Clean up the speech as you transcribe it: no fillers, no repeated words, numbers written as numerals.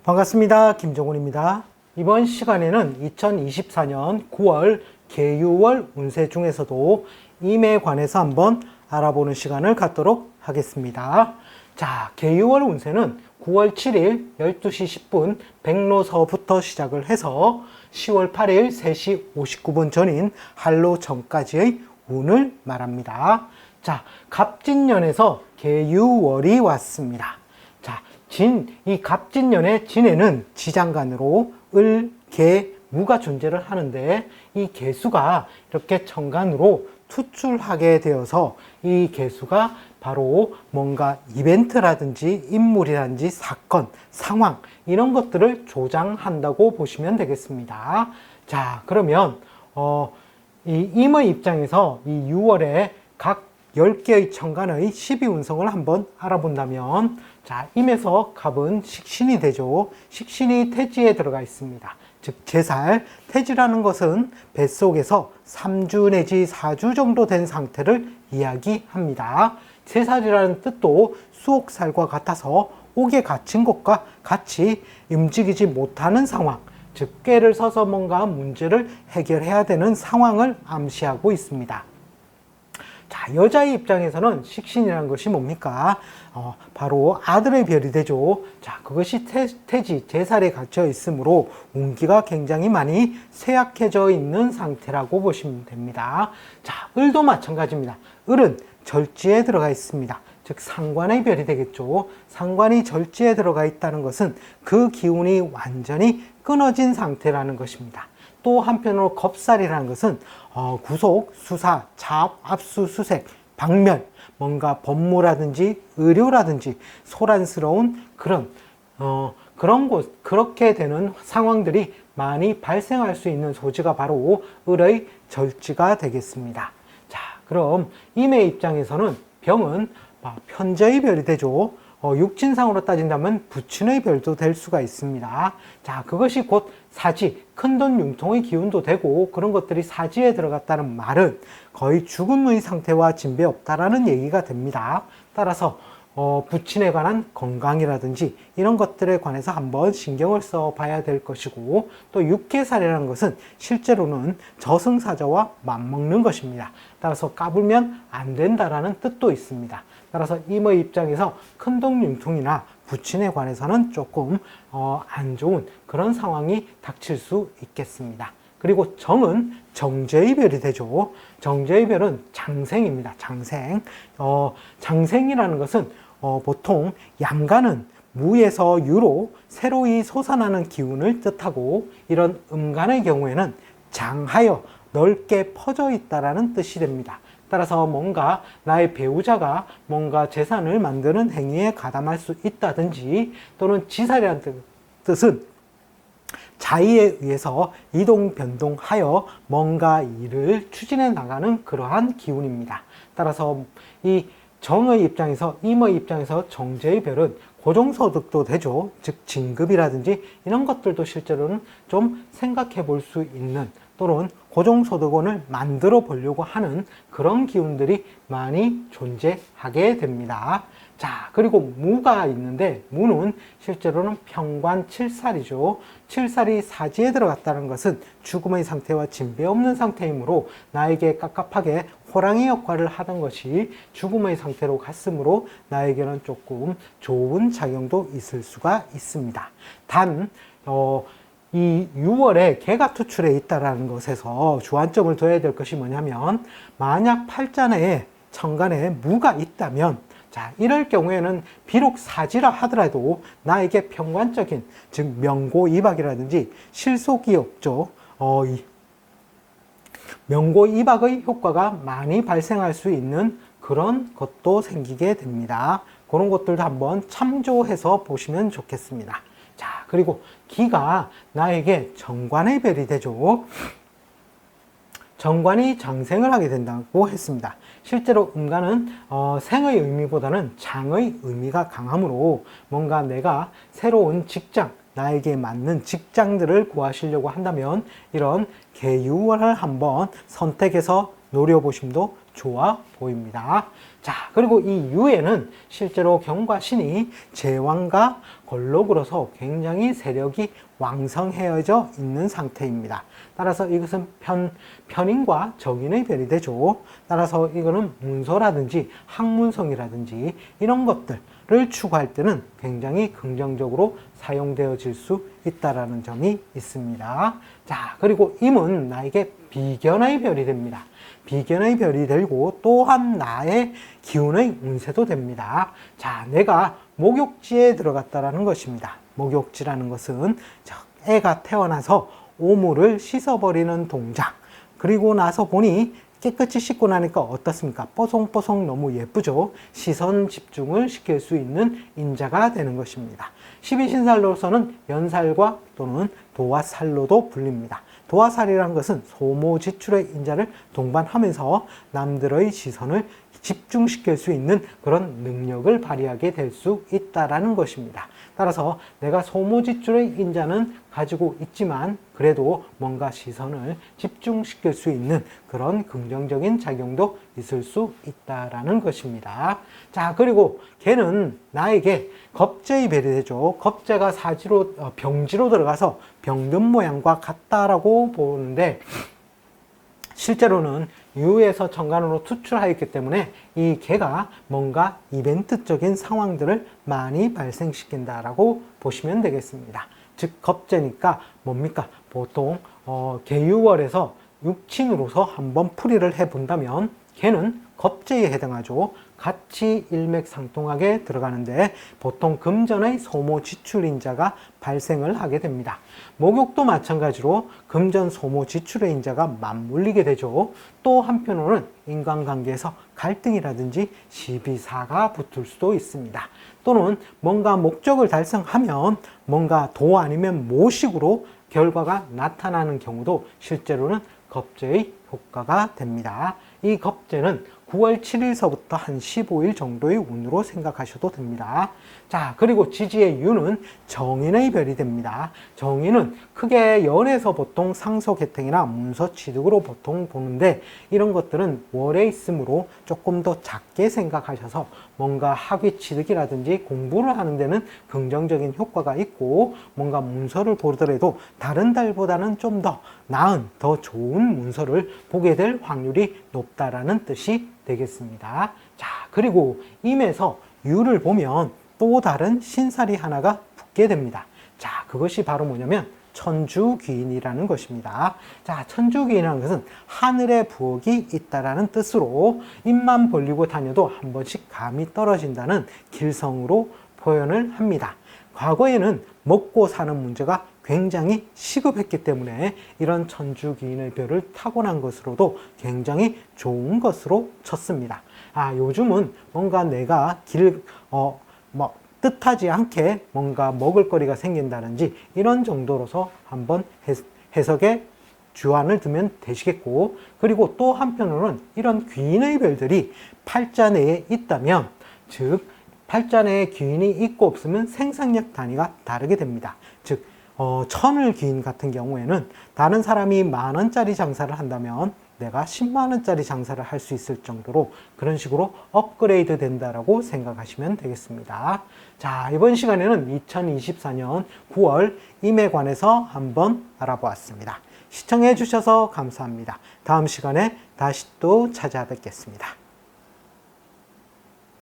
반갑습니다. 김정훈입니다. 이번 시간에는 2024년 9월 계유월 운세 중에서도 임에 관해서 한번 알아보는 시간을 갖도록 하겠습니다. 자, 계유월 운세는 9월 7일 12시 10분 백로서부터 시작을 해서 10월 8일 3시 59분 전인 한로 전까지의 운을 말합니다. 자, 갑진년에서 계유월이 왔습니다. 자, 이 갑진년의 진에는 지장간으로 을, 개, 무가 존재를 하는데 이 개수가 이렇게 천간으로 투출하게 되어서 이 개수가 바로 뭔가 이벤트라든지 인물이라든지 사건, 상황 이런 것들을 조장한다고 보시면 되겠습니다. 자, 그러면 이 임의 입장에서 이 6월에 각 10개의 천간의 12운성을 한번 알아본다면, 자, 임에서 갑은 식신이 되죠. 식신이 태지에 들어가 있습니다. 즉 제살, 태지라는 것은 뱃속에서 3주 내지 4주 정도 된 상태를 이야기합니다. 제살이라는 뜻도 수옥살과 같아서 옥에 갇힌 것과 같이 움직이지 못하는 상황, 즉 꾀를 서서 뭔가 문제를 해결해야 되는 상황을 암시하고 있습니다. 자, 여자의 입장에서는 식신이라는 것이 뭡니까? 바로 아들의 별이 되죠. 자, 그것이 태지, 제살에 갇혀 있으므로 운기가 굉장히 많이 쇠약해져 있는 상태라고 보시면 됩니다. 자, 을도 마찬가지입니다. 을은 절지에 들어가 있습니다. 즉 상관의 별이 되겠죠. 상관이 절지에 들어가 있다는 것은 그 기운이 완전히 끊어진 상태라는 것입니다. 또 한편으로 겁살이라는 것은 구속, 수사, 자업, 압수수색, 박멸, 뭔가 법무라든지 의료라든지 소란스러운 그렇게 되는 상황들이 많이 발생할 수 있는 소지가 바로 을의 절지가 되겠습니다. 자, 그럼 임의 입장에서는 병은 편재의 별이 되죠. 육친상으로 따진다면 부친의 별도 될 수가 있습니다. 자, 그것이 곧 사지, 큰돈 융통의 기운도 되고 그런 것들이 사지에 들어갔다는 말은 거의 죽음의 상태와 진배 없다라는 얘기가 됩니다. 따라서 부친에 관한 건강이라든지 이런 것들에 관해서 한번 신경을 써 봐야 될 것이고, 또 육해살이라는 것은 실제로는 저승사자와 맞먹는 것입니다. 따라서 까불면 안 된다라는 뜻도 있습니다. 따라서 임의 입장에서 큰돈융통이나 부친에 관해서는 조금 안 좋은 그런 상황이 닥칠 수 있겠습니다. 그리고 정은 정제의 별이 되죠. 정제의 별은 장생입니다. 장생. 장생이라는 것은 보통 양간은 무에서 유로 새로이 솟아나는 기운을 뜻하고, 이런 음간의 경우에는 장하여 넓게 퍼져 있다라는 뜻이 됩니다. 따라서 뭔가 나의 배우자가 뭔가 재산을 만드는 행위에 가담할 수 있다든지, 또는 지살이라는 뜻은 자의에 의해서 이동 변동하여 뭔가 일을 추진해 나가는 그러한 기운입니다. 따라서 이 정의 입장에서, 임의 입장에서 정제의 별은 고정소득도 되죠. 즉 진급이라든지 이런 것들도 실제로는 좀 생각해 볼 수 있는, 또는 고정소득원을 만들어 보려고 하는 그런 기운들이 많이 존재하게 됩니다. 자, 그리고 무가 있는데, 무는 실제로는 평관 칠살이죠. 칠살이 사지에 들어갔다는 것은 죽음의 상태와 진배 없는 상태이므로 나에게 깝깝하게 호랑이 역할을 하던 것이 죽음의 상태로 갔으므로 나에게는 조금 좋은 작용도 있을 수가 있습니다. 단, 이 6월에 개가 투출해 있다는 것에서 주안점을 둬야 될 것이 뭐냐면, 만약 팔자내에 천간에 무가 있다면, 자, 이럴 경우에는 비록 사지라 하더라도 나에게 평관적인, 즉 명고이박이라든지 실속이 없죠. 명고이박의 효과가 많이 발생할 수 있는 그런 것도 생기게 됩니다. 그런 것들도 한번 참조해서 보시면 좋겠습니다. 자, 그리고 기가 나에게 정관의 별이 되죠. 정관이 장생을 하게 된다고 했습니다. 실제로 음간은 생의 의미보다는 장의 의미가 강하므로 뭔가 내가 새로운 직장, 나에게 맞는 직장들을 구하시려고 한다면 이런 계유월을 한번 선택해서 노려보심도 좋아 보입니다. 자, 그리고 이 유에는 실제로 경과 신이 제왕과 걸록으로서 굉장히 세력이 왕성해져 있는 상태입니다. 따라서 이것은 편인과 적인의 별이 되죠. 따라서 이거는 문서라든지 학문성이라든지 이런 것들을 추구할 때는 굉장히 긍정적으로 사용되어질 수 있다는 점이 있습니다. 자, 그리고 임은 나에게 비견의 별이 됩니다. 비견의 별이 되고 또한 나의 기운의 운세도 됩니다. 자, 내가 목욕지에 들어갔다라는 것입니다. 목욕지라는 것은 애가 태어나서 오물을 씻어버리는 동작. 그리고 나서 보니 깨끗이 씻고 나니까 어떻습니까? 뽀송뽀송 너무 예쁘죠? 시선 집중을 시킬 수 있는 인자가 되는 것입니다. 12신살로서는 연살과 또는 도화살로도 불립니다. 도화살이라는 것은 소모지출의 인자를 동반하면서 남들의 시선을 집중시킬 수 있는 그런 능력을 발휘하게 될 수 있다는 것입니다. 따라서 내가 소모지출의 인자는 가지고 있지만 그래도 뭔가 시선을 집중시킬 수 있는 그런 긍정적인 작용도 있을 수 있다는 것입니다. 자, 그리고 개는 나에게 겁재의 별이 되죠. 겁재가 사지로 병지로 들어가서 병든 모양과 같다라고 보는데 실제로는 유에서 정관으로 투출하였기 때문에 이 개가 뭔가 이벤트적인 상황들을 많이 발생시킨다라고 보시면 되겠습니다. 즉 겁재니까 뭡니까? 보통 개유월에서 육친으로서 한번 풀이를 해본다면 개는 겁재에 해당하죠. 같이 일맥상통하게 들어가는데 보통 금전의 소모지출인자가 발생을 하게 됩니다. 목욕도 마찬가지로 금전 소모지출의 인자가 맞물리게 되죠. 또 한편으로는 인간관계에서 갈등이라든지 시비사가 붙을 수도 있습니다. 또는 뭔가 목적을 달성하면 뭔가 도 아니면 모식으로 결과가 나타나는 경우도 실제로는 겁재의 효과가 됩니다. 이 겁재는 9월 7일서부터 한 15일 정도의 운으로 생각하셔도 됩니다. 자, 그리고 지지의 유는 정인의 별이 됩니다. 정인은 크게 연에서 보통 상속혜택이나 문서취득으로 보통 보는데 이런 것들은 월에 있으므로 조금 더 작게 생각하셔서 뭔가 학위취득이라든지 공부를 하는 데는 긍정적인 효과가 있고 뭔가 문서를 보더라도 다른 달보다는 좀 더 나은, 더 좋은 문서를 보게 될 확률이 높다라는 뜻이 되겠습니다. 자, 그리고 임에서 유를 보면 또 다른 신살이 하나가 붙게 됩니다. 자, 그것이 바로 뭐냐면 천주귀인이라는 것입니다. 자, 천주귀인이라는 것은 하늘의 부엌이 있다라는 뜻으로 입만 벌리고 다녀도 한 번씩 감이 떨어진다는 길성으로 표현을 합니다. 과거에는 먹고 사는 문제가 굉장히 시급했기 때문에 이런 천주귀인의 별을 타고난 것으로도 굉장히 좋은 것으로 쳤습니다. 아, 요즘은 뭔가 내가 뜻하지 않게 뭔가 먹을거리가 생긴다든지 이런 정도로서 한번 해석에 주안을 두면 되시겠고, 그리고 또 한편으로는 이런 귀인의 별들이 팔자 내에 있다면, 즉 팔자 내에 귀인이 있고 없으면 생산력 단위가 다르게 됩니다. 즉 천을 귀인 같은 경우에는 다른 사람이 10,000원짜리 장사를 한다면 내가 100,000원짜리 장사를 할 수 있을 정도로 그런 식으로 업그레이드 된다라고 생각하시면 되겠습니다. 자, 이번 시간에는 2024년 9월 임에 관해서 한번 알아보았습니다. 시청해 주셔서 감사합니다. 다음 시간에 다시 또 찾아뵙겠습니다.